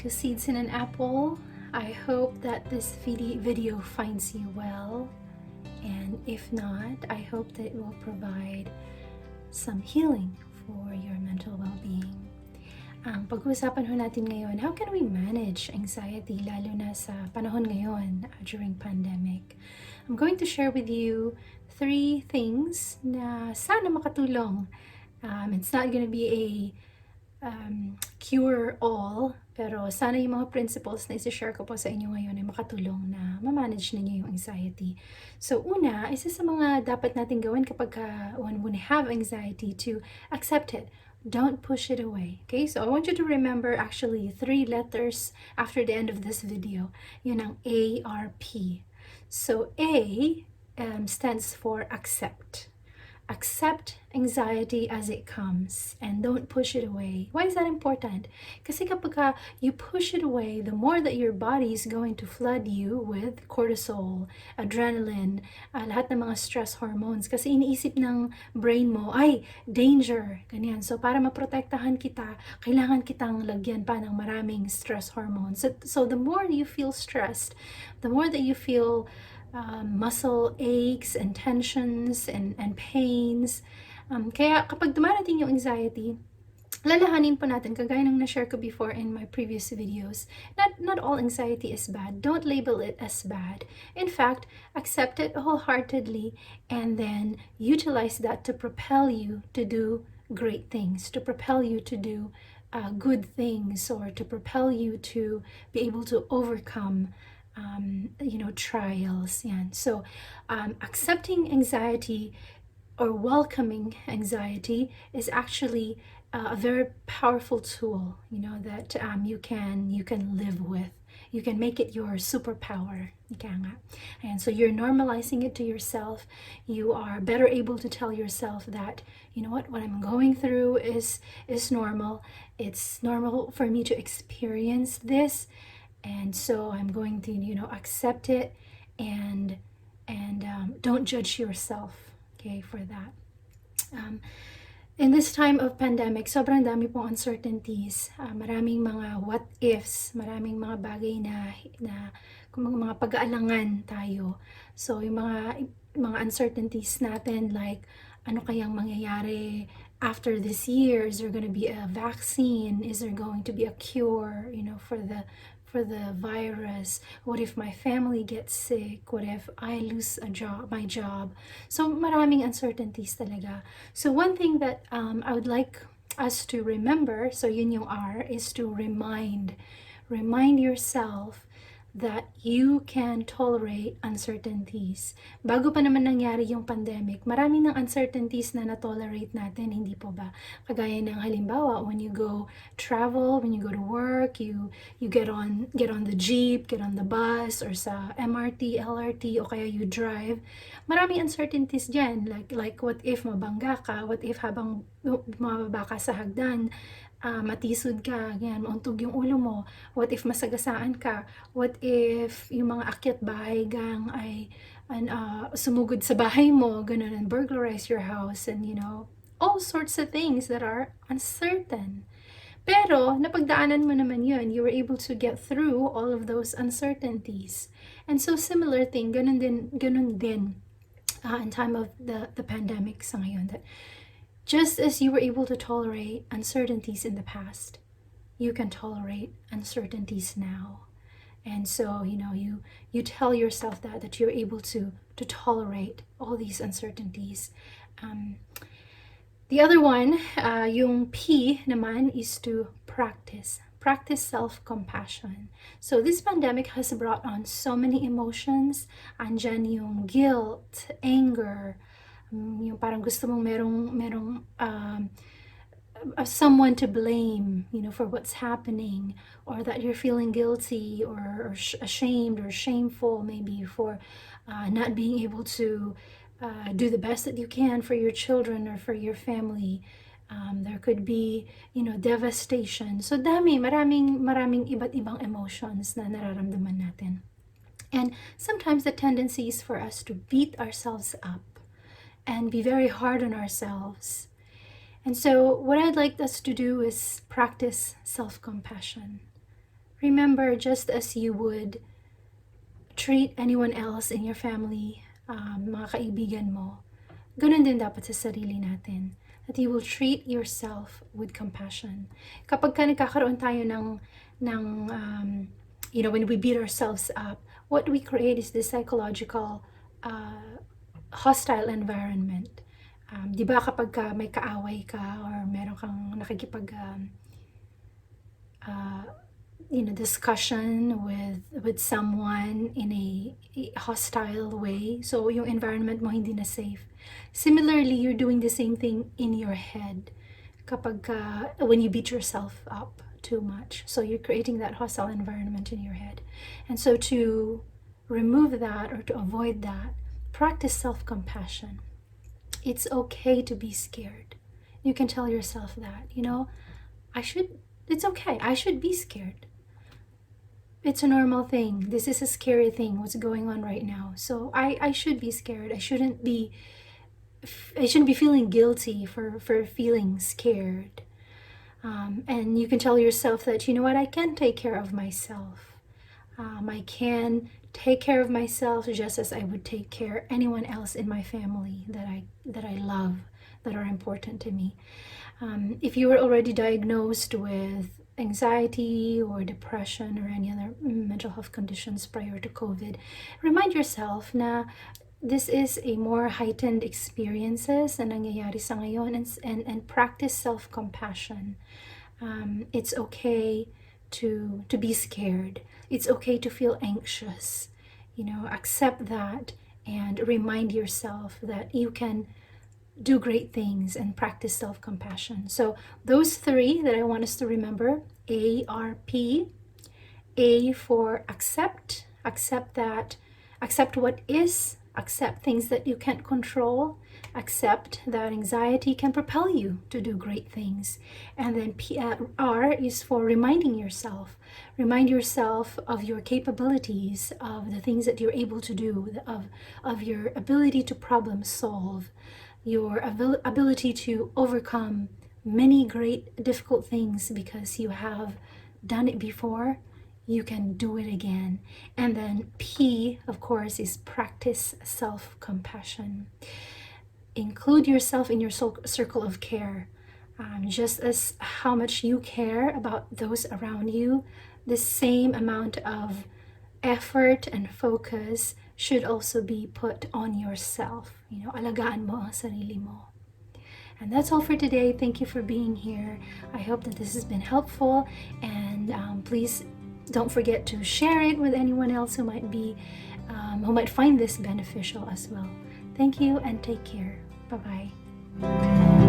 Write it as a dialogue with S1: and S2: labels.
S1: to Seeds in an Apple. I hope that this video finds you well, and if not, I hope that it will provide some healing for your mental well-being. Ang pag-uusapan ho natin ngayon, how can we manage anxiety lalo na sa panahon ngayon during pandemic? I'm going to share with you 3 things na sana makatulong. It's not going to be a cure-all, pero sana yung mga principles na isi-share ko po sa inyo ngayon ay makatulong na ma-manage ninyo yung anxiety. So una, isa sa mga dapat natin gawin kapag when we have anxiety, to accept it. Don't push it away. Okay, so I want you to remember actually 3 letters after the end of this video. Yun ang ARP. So A stands for accept. Accept anxiety as it comes and don't push it away. Why is that important? Kasi kapag you push it away, the more that your body is going to flood you with cortisol, adrenaline, lahat ng mga stress hormones. Kasi iniisip ng brain mo, ay, danger, ganyan. So para maprotektahan kita, kailangan kitang lagyan pa ng maraming stress hormones. So the more you feel stressed, the more that you feel muscle aches and tensions and pains. Kaya kapag dumarating yung anxiety, lalahanin po natin, kagaya ng na-share ko before in my previous videos, not all anxiety is bad. Don't label it as bad. In fact, accept it wholeheartedly and then utilize that to propel you to do great things, to propel you to do good things, or to propel you to be able to overcome trials. Yan. So accepting anxiety or welcoming anxiety is actually a very powerful tool, that you can live with. You can make it your superpower. And so you're normalizing it to yourself. You are better able to tell yourself that, what I'm going through is normal. It's normal for me to experience this. And so I'm going to, accept it and don't judge yourself, okay, for that. In this time of pandemic, sobrang dami pong uncertainties. Maraming mga what ifs, maraming mga bagay na mga pag-aalangan tayo. So yung mga uncertainties natin, like ano kayang mangyayari after this year? Is there going to be a vaccine? Is there going to be a cure, for the virus? What if my family gets sick? What if I lose my job? So maraming uncertainties talaga. So one thing that I would like us to remember, so yun yung R, is to remind yourself that you can tolerate uncertainties. Bago pa naman nangyari yung pandemic, marami ng uncertainties na na-tolerate natin, hindi po ba? Kagaya ng halimbawa, when you go travel, when you go to work, you get on the jeep, get on the bus, or sa MRT, LRT, o kaya you drive. Maraming uncertainties dyan, like what if mabangga ka, what if habang bumababa ka sa hagdan, matisod ka, yan, mauntog yung ulo mo. What if masagasaan ka? What if yung mga akyat bahay gang ay sumugod sa bahay mo, ganun, and burglarize your house, and all sorts of things that are uncertain. Pero napagdaanan mo naman yun, you were able to get through all of those uncertainties. And so similar thing, ganun din in time of the pandemic sa ngayon, that just as you were able to tolerate uncertainties in the past, you can tolerate uncertainties now. And so, you tell yourself that you're able to tolerate all these uncertainties. The other one, yung P naman, is to practice self-compassion. So this pandemic has brought on so many emotions. Andyan yung guilt, anger, yung parang gusto mong merong someone to blame, for what's happening, or that you're feeling guilty or ashamed or shameful maybe for not being able to do the best that you can for your children or for your family. There could be, devastation. So maraming iba't ibang emotions na nararamdaman natin. And sometimes the tendency is for us to beat ourselves up and be very hard on ourselves. And so what I'd like us to do is practice self-compassion. remember, just as you would treat anyone else in your family, mga kaibigan mo, ganun din dapat sa sarili natin. That you will treat yourself with compassion. Kapag ka nagkakaroon tayo ng when we beat ourselves up, what we create is this psychological hostile environment. Di ba kapag ka may kaaway ka or meron kang nakikipag discussion with someone in a hostile way, so yung environment mo hindi na safe. Similarly, you're doing the same thing in your head kapag when you beat yourself up too much. So you're creating that hostile environment in your head. And so to remove that or to avoid that, practice self-compassion. It's okay to be scared. You can tell yourself that, it's okay. I should be scared. It's a normal thing. This is a scary thing, what's going on right now. So I should be scared. I shouldn't be feeling guilty for feeling scared. And you can tell yourself that, I can take care of myself. I can take care of myself just as I would take care of anyone else in my family that I love, that are important to me. If you were already diagnosed with anxiety or depression or any other mental health conditions prior to COVID, remind yourself na this is a more heightened experiences na nangyayari sa ngayon, and practice self-compassion. It's okay to be scared. It's okay to feel anxious. Accept that and remind yourself that you can do great things and practice self-compassion. So those three that I want us to remember: ARP. A for accept what is, accept things that you can't control, accept that anxiety can propel you to do great things. And then R is for reminding yourself. Remind yourself of your capabilities, of the things that you're able to do, of your ability to problem solve, your ability to overcome many great difficult things because you have done it before. You can do it again. And then P, of course, is practice self-compassion. Include yourself in your circle of care. Just as how much you care about those around you, the same amount of effort and focus should also be put on yourself. Alagaan mo ang sarili mo. And that's all for today. Thank you for being here. I hope that this has been helpful, and please don't forget to share it with anyone else who might find this beneficial as well. Thank you and take care. Bye-bye.